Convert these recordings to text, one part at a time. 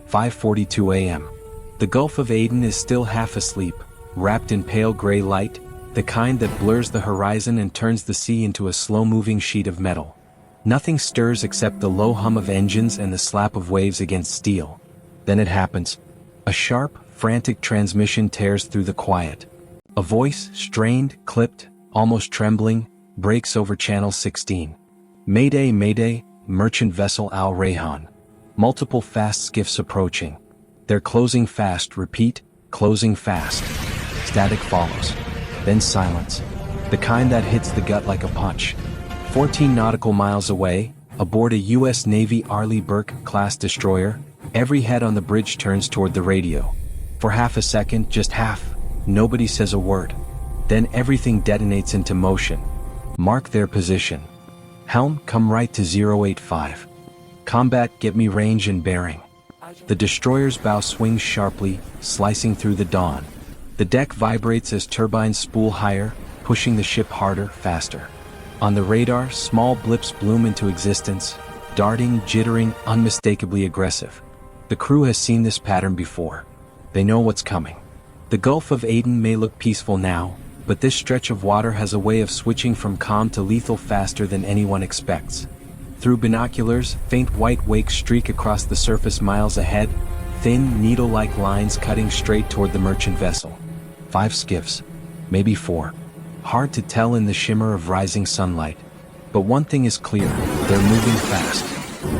5:42 a.m. The Gulf of Aden is still half asleep, wrapped in pale gray light, the kind that blurs the horizon and turns the sea into a slow-moving sheet of metal. Nothing stirs except the low hum of engines and the slap of waves against steel. Then it happens. A sharp, frantic transmission tears through the quiet. A voice, strained, clipped, almost trembling, breaks over Channel 16. Mayday, Mayday, merchant vessel Al Rayhan. Multiple fast skiffs approaching. They're closing fast, repeat, closing fast. Static follows. Then silence. The kind that hits the gut like a punch. 14 nautical miles away, aboard a U.S. Navy Arleigh Burke-class destroyer, every head on the bridge turns toward the radio. For half a second, just half, nobody says a word. Then everything detonates into motion. Mark their position. Helm, come right to 085. Combat, get me range and bearing. The destroyer's bow swings sharply, slicing through the dawn. The deck vibrates as turbines spool higher, pushing the ship harder, faster. On the radar, small blips bloom into existence, darting, jittering, unmistakably aggressive. The crew has seen this pattern before. They know what's coming. The Gulf of Aden may look peaceful now, but this stretch of water has a way of switching from calm to lethal faster than anyone expects. Through binoculars, faint white wakes streak across the surface miles ahead, thin, needle-like lines cutting straight toward the merchant vessel. 5 skiffs, maybe 4. Hard to tell in the shimmer of rising sunlight. But one thing is clear, they're moving fast.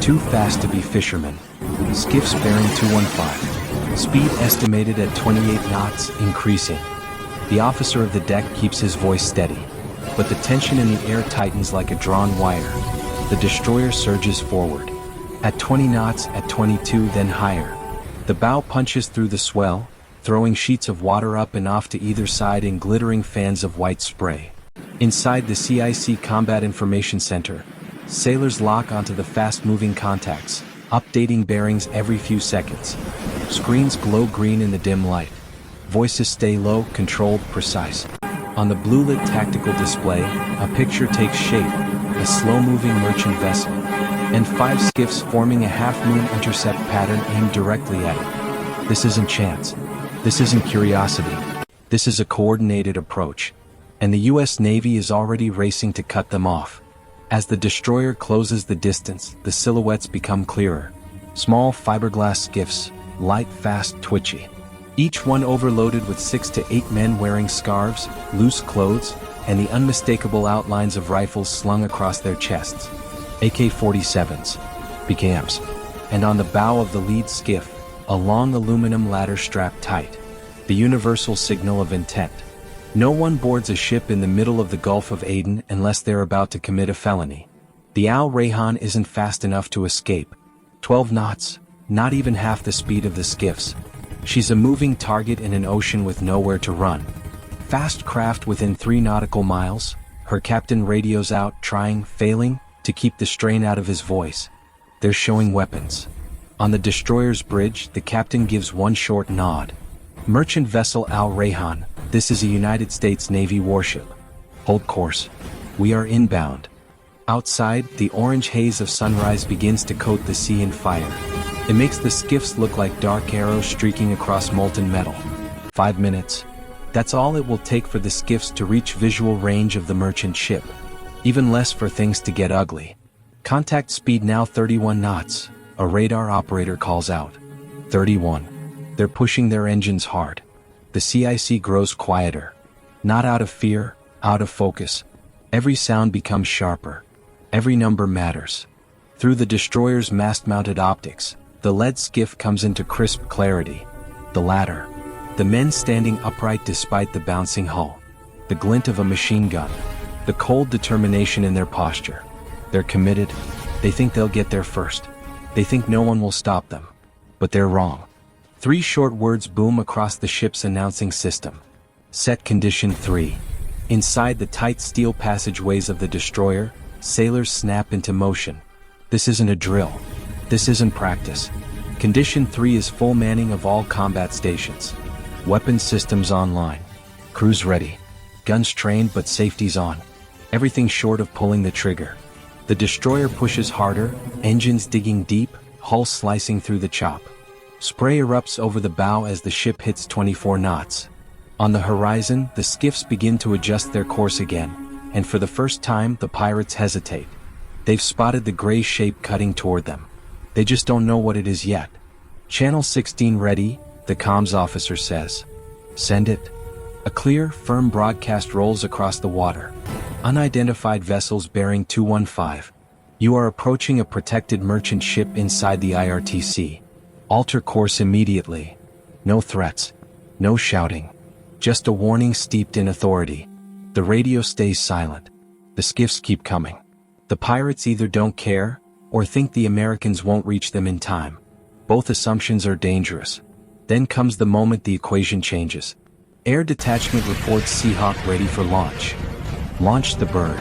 Too fast to be fishermen. Skiffs bearing 215. Speed estimated at 28 knots, increasing. The officer of the deck keeps his voice steady, but the tension in the air tightens like a drawn wire. The destroyer surges forward. At 20 knots, at 22, then higher. The bow punches through the swell, throwing sheets of water up and off to either side in glittering fans of white spray. Inside the CIC Combat Information Center, sailors lock onto the fast-moving contacts, updating bearings every few seconds. Screens glow green in the dim light. Voices stay low, controlled, precise. On the blue-lit tactical display, a picture takes shape, a slow-moving merchant vessel, and 5 skiffs forming a half-moon intercept pattern aimed directly at it. This isn't chance. This isn't curiosity. This is a coordinated approach. And the U.S. Navy is already racing to cut them off. As the destroyer closes the distance, the silhouettes become clearer. Small fiberglass skiffs, light, fast, twitchy. Each one overloaded with 6 to 8 men wearing scarves, loose clothes, and the unmistakable outlines of rifles slung across their chests. AK-47s, BKMs. And on the bow of the lead skiff, a long aluminum ladder strapped tight. The universal signal of intent. No one boards a ship in the middle of the Gulf of Aden unless they're about to commit a felony. The Al Rayhan isn't fast enough to escape. 12 knots, not even half the speed of the skiffs. She's a moving target in an ocean with nowhere to run. Fast craft within 3 nautical miles, her captain radios out, trying, failing, to keep the strain out of his voice. They're showing weapons. On the destroyer's bridge, the captain gives one short nod. Merchant vessel Al Rayhan, this is a United States Navy warship. Hold course. We are inbound. Outside, the orange haze of sunrise begins to coat the sea in fire. It makes the skiffs look like dark arrows streaking across molten metal. 5 minutes. That's all it will take for the skiffs to reach visual range of the merchant ship. Even less for things to get ugly. Contact speed now 31 knots, a radar operator calls out. 31. They're pushing their engines hard. The CIC grows quieter. Not out of fear, out of focus. Every sound becomes sharper. Every number matters. Through the destroyer's mast-mounted optics, the lead skiff comes into crisp clarity. The ladder. The men standing upright despite the bouncing hull. The glint of a machine gun. The cold determination in their posture. They're committed. They think they'll get there first. They think no one will stop them. But they're wrong. 3 short words boom across the ship's announcing system. Set condition 3. Inside the tight steel passageways of the destroyer, sailors snap into motion. This isn't a drill. This isn't practice. Condition 3 is full manning of all combat stations. Weapons systems online. Crews ready. Guns trained but safety's on. Everything short of pulling the trigger. The destroyer pushes harder, engines digging deep, hull slicing through the chop. Spray erupts over the bow as the ship hits 24 knots. On the horizon, the skiffs begin to adjust their course again, and for the first time, the pirates hesitate. They've spotted the gray shape cutting toward them. They just don't know what it is yet. Channel 16 ready, the comms officer says. Send it. A clear, firm broadcast rolls across the water. Unidentified vessels bearing 215. You are approaching a protected merchant ship inside the IRTC. Alter course immediately. No threats. No shouting. Just a warning steeped in authority. The radio stays silent. The skiffs keep coming. The pirates either don't care, or think the Americans won't reach them in time. Both assumptions are dangerous. Then comes the moment the equation changes. Air Detachment reports Seahawk ready for launch. Launch the bird.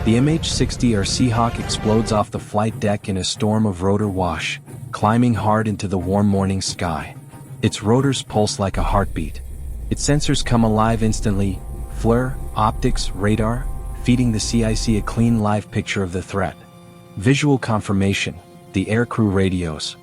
The MH-60R Seahawk explodes off the flight deck in a storm of rotor wash, climbing hard into the warm morning sky. Its rotors pulse like a heartbeat. Its sensors come alive instantly, FLIR, optics, radar, feeding the CIC a clean live picture of the threat. Visual confirmation, the aircrew radios.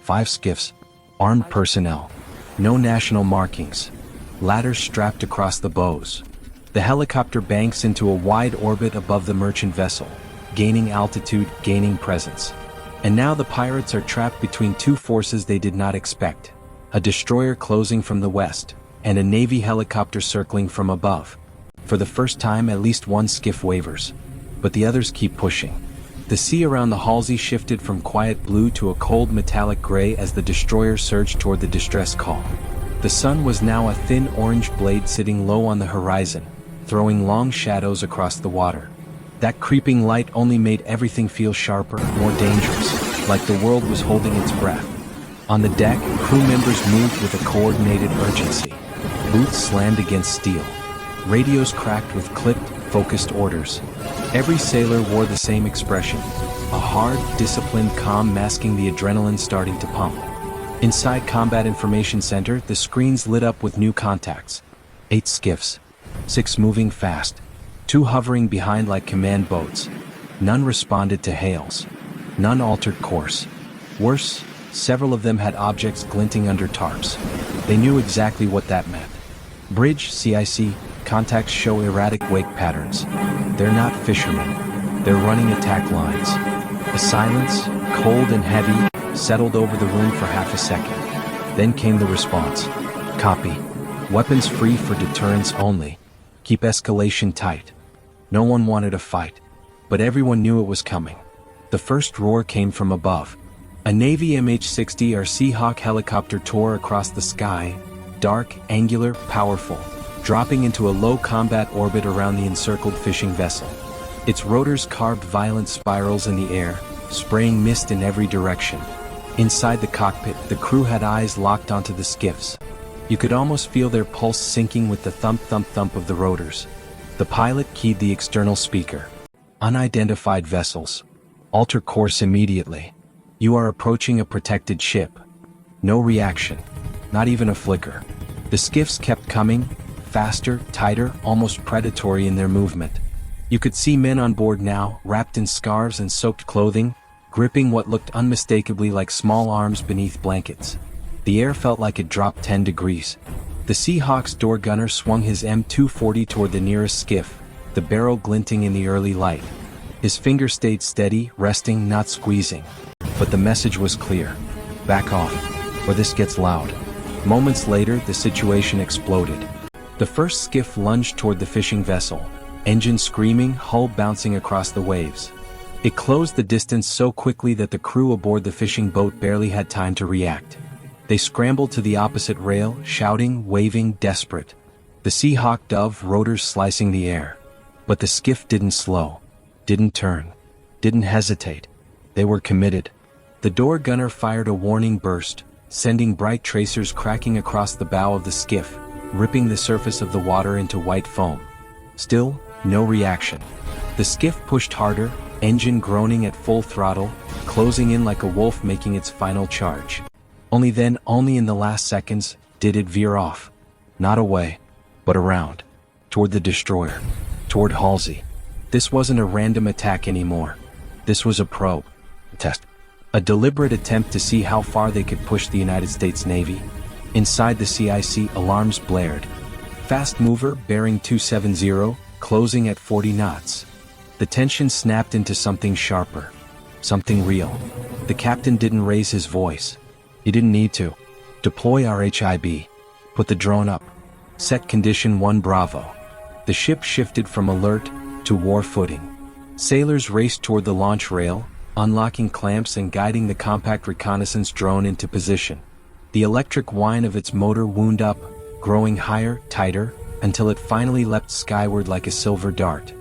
5 skiffs, armed personnel. No national markings. Ladders strapped across the bows. The helicopter banks into a wide orbit above the merchant vessel, gaining altitude, gaining presence. And now the pirates are trapped between two forces they did not expect. A destroyer closing from the west, and a Navy helicopter circling from above. For the first time, at least one skiff wavers. But the others keep pushing. The sea around the Halsey shifted from quiet blue to a cold metallic gray as the destroyer surged toward the distress call. The sun was now a thin orange blade sitting low on the horizon, throwing long shadows across the water. That creeping light only made everything feel sharper, more dangerous, like the world was holding its breath. On the deck, crew members moved with a coordinated urgency. Boots slammed against steel. Radios cracked with clipped, focused orders. Every sailor wore the same expression, a hard, disciplined calm masking the adrenaline starting to pump. Inside Combat Information Center, the screens lit up with new contacts. 8 skiffs. 6 moving fast. 2 hovering behind like command boats. None responded to hails. None altered course. Worse, several of them had objects glinting under tarps. They knew exactly what that meant. Bridge, CIC, contacts show erratic wake patterns. They're not fishermen. They're running attack lines. A silence, cold and heavy, settled over the room for half a second. Then came the response. Copy. Weapons free for deterrence only. Keep escalation tight. No one wanted a fight, but everyone knew it was coming. The first roar came from above. A Navy MH-60R Seahawk helicopter tore across the sky, dark, angular, powerful, dropping into a low combat orbit around the encircled fishing vessel. Its rotors carved violent spirals in the air, spraying mist in every direction. Inside the cockpit, the crew had eyes locked onto the skiffs. You could almost feel their pulse syncing with the thump-thump-thump of the rotors. The pilot keyed the external speaker. Unidentified vessels. Alter course immediately. You are approaching a protected ship. No reaction. Not even a flicker. The skiffs kept coming, faster, tighter, almost predatory in their movement. You could see men on board now, wrapped in scarves and soaked clothing, gripping what looked unmistakably like small arms beneath blankets. The air felt like it dropped 10 degrees. The Seahawk's door gunner swung his M240 toward the nearest skiff, the barrel glinting in the early light. His finger stayed steady, resting, not squeezing. But the message was clear. Back off, or this gets loud. Moments later, the situation exploded. The first skiff lunged toward the fishing vessel, engine screaming, hull bouncing across the waves. It closed the distance so quickly that the crew aboard the fishing boat barely had time to react. They scrambled to the opposite rail, shouting, waving, desperate. The Seahawk dove, rotors slicing the air. But the skiff didn't slow, didn't turn, didn't hesitate. They were committed. The door gunner fired a warning burst, sending bright tracers cracking across the bow of the skiff, ripping the surface of the water into white foam. Still, no reaction. The skiff pushed harder, engine groaning at full throttle, closing in like a wolf making its final charge. Only then, only in the last seconds, did it veer off. Not away, but around. Toward the destroyer. Toward Halsey. This wasn't a random attack anymore. This was a probe. A test. A deliberate attempt to see how far they could push the United States Navy. Inside the CIC, alarms blared. Fast mover, bearing 270, closing at 40 knots. The tension snapped into something sharper. Something real. The captain didn't raise his voice. He didn't need to. Deploy RHIB. Put the drone up. Set condition 1 Bravo. The ship shifted from alert to war footing. Sailors raced toward the launch rail, unlocking clamps and guiding the compact reconnaissance drone into position. The electric whine of its motor wound up, growing higher, tighter, until it finally leapt skyward like a silver dart.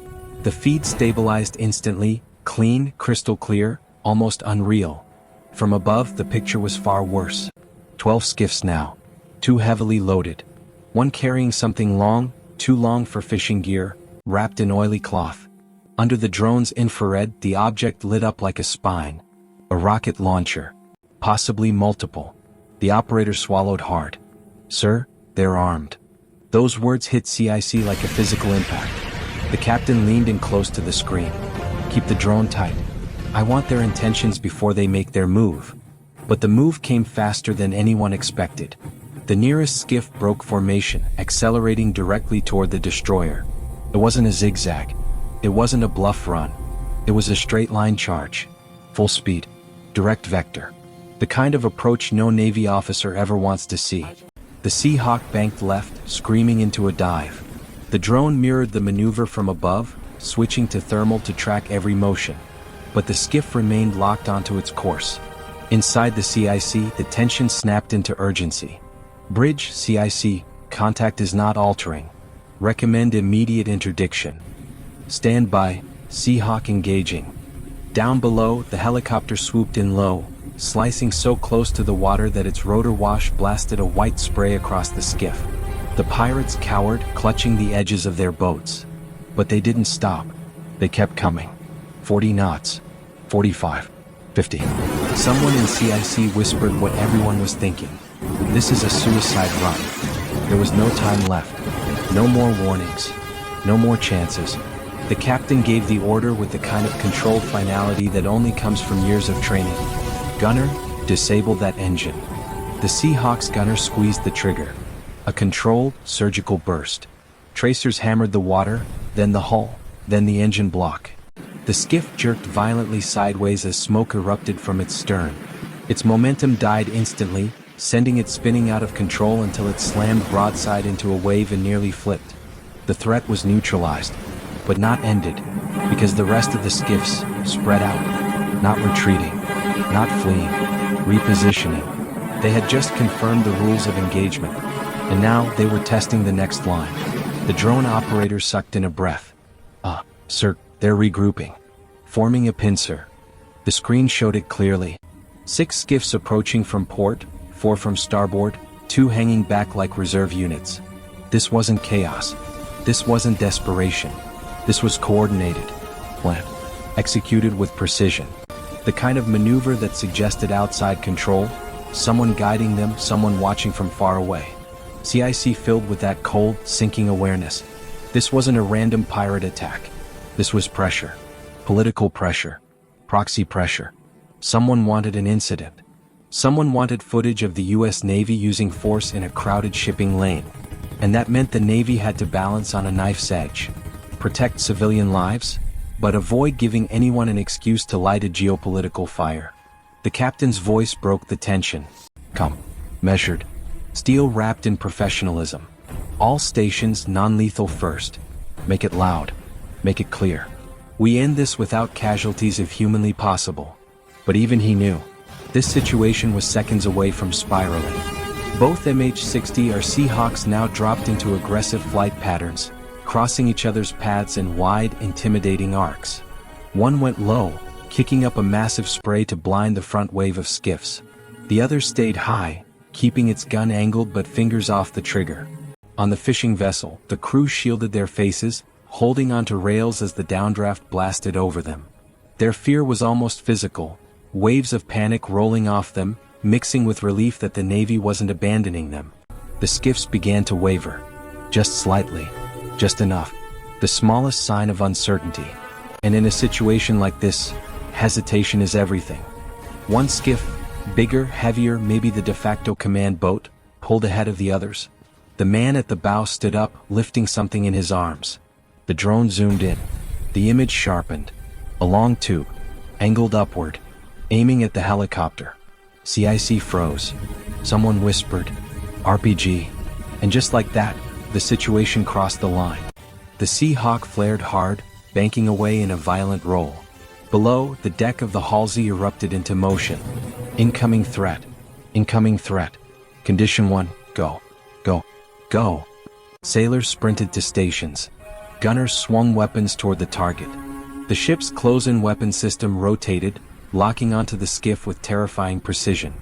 The feed stabilized instantly, clean, crystal clear, almost unreal. From above, the picture was far worse. 12 skiffs now. 2 heavily loaded. One carrying something long, too long for fishing gear, wrapped in oily cloth. Under the drone's infrared, the object lit up like a spine. A rocket launcher. Possibly multiple. The operator swallowed hard. "Sir, they're armed." Those words hit CIC like a physical impact. The captain leaned in close to the screen. "Keep the drone tight. I want their intentions before they make their move." But the move came faster than anyone expected. The nearest skiff broke formation, accelerating directly toward the destroyer. It wasn't a zigzag. It wasn't a bluff run. It was a straight-line charge. Full speed. Direct vector. The kind of approach no Navy officer ever wants to see. The Seahawk banked left, screaming into a dive. The drone mirrored the maneuver from above, switching to thermal to track every motion. But the skiff remained locked onto its course. Inside the CIC, the tension snapped into urgency. "Bridge, CIC, contact is not altering. Recommend immediate interdiction. Stand by, Seahawk engaging." Down below, the helicopter swooped in low, slicing so close to the water that its rotor wash blasted a white spray across the skiff. The pirates cowered, clutching the edges of their boats. But they didn't stop. They kept coming. 40 knots. 45. 50. Someone in CIC whispered what everyone was thinking. "This is a suicide run." There was no time left. No more warnings. No more chances. The captain gave the order with the kind of controlled finality that only comes from years of training. "Gunner, disable that engine." The Seahawk's gunner squeezed the trigger. A controlled, surgical burst. Tracers hammered the water, then the hull, then the engine block. The skiff jerked violently sideways as smoke erupted from its stern. Its momentum died instantly, sending it spinning out of control until it slammed broadside into a wave and nearly flipped. The threat was neutralized, but not ended, because the rest of the skiffs spread out, not retreating, not fleeing, repositioning. They had just confirmed the rules of engagement, and now they were testing the next line. The drone operator sucked in a breath. Sir, they're regrouping. Forming a pincer." The screen showed it clearly. 6 skiffs approaching from port, 4 from starboard, 2 hanging back like reserve units. This wasn't chaos. This wasn't desperation. This was coordinated, planned, executed with precision. The kind of maneuver that suggested outside control, someone guiding them, someone watching from far away. CIC filled with that cold, sinking awareness. This wasn't a random pirate attack. This was pressure. Political pressure. Proxy pressure. Someone wanted an incident. Someone wanted footage of the US Navy using force in a crowded shipping lane. And that meant the Navy had to balance on a knife's edge. Protect civilian lives, but avoid giving anyone an excuse to light a geopolitical fire. The captain's voice broke the tension. "Come. Measured. Steel wrapped in professionalism. All stations non-lethal first. Make it loud. Make it clear. We end this without casualties if humanly possible." But even he knew. This situation was seconds away from spiraling. Both MH-60 or Seahawks now dropped into aggressive flight patterns, crossing each other's paths in wide, intimidating arcs. One went low, kicking up a massive spray to blind the front wave of skiffs. The other stayed high, keeping its gun angled but fingers off the trigger. On the fishing vessel, the crew shielded their faces, holding onto rails as the downdraft blasted over them. Their fear was almost physical, waves of panic rolling off them, mixing with relief that the Navy wasn't abandoning them. The skiffs began to waver. Just slightly. Just enough. The smallest sign of uncertainty. And in a situation like this, hesitation is everything. One skiff, bigger, heavier, maybe the de facto command boat, pulled ahead of the others. The man at the bow stood up, lifting something in his arms. The drone zoomed in. The image sharpened. A long tube, angled upward, aiming at the helicopter. CIC froze. Someone whispered, "RPG." And just like that, the situation crossed the line. The Seahawk flared hard, banking away in a violent roll. Below, the deck of the Halsey erupted into motion. Incoming threat. Incoming threat. Condition 1, go. Go. Go. Sailors sprinted to stations. Gunners swung weapons toward the target. The ship's close-in weapon system rotated, locking onto the skiff with terrifying precision.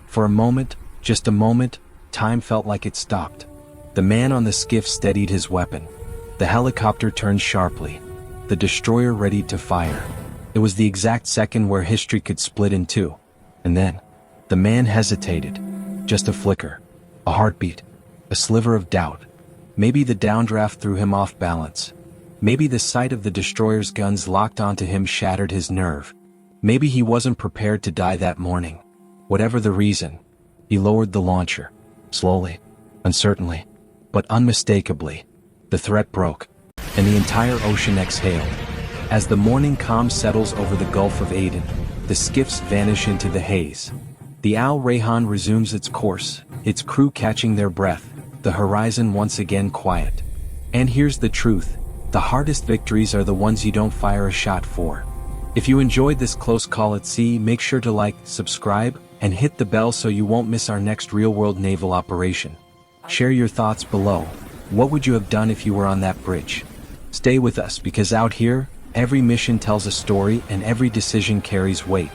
For a moment, just a moment, time felt like it stopped. The man on the skiff steadied his weapon. The helicopter turned sharply. The destroyer readied to fire. It was the exact second where history could split in two. And then, the man hesitated. Just a flicker. A heartbeat. A sliver of doubt. Maybe the downdraft threw him off balance. Maybe the sight of the destroyer's guns locked onto him shattered his nerve. Maybe he wasn't prepared to die that morning. Whatever the reason, he lowered the launcher. Slowly, uncertainly, but unmistakably. The threat broke, and the entire ocean exhaled. As the morning calm settles over the Gulf of Aden, the skiffs vanish into the haze. The Al Rayhan resumes its course, its crew catching their breath, the horizon once again quiet. And here's the truth, the hardest victories are the ones you don't fire a shot for. If you enjoyed this close call at sea, make sure to like, subscribe, and hit the bell so you won't miss our next real-world naval operation. Share your thoughts below. What would you have done if you were on that bridge? Stay with us because out here, every mission tells a story and every decision carries weight.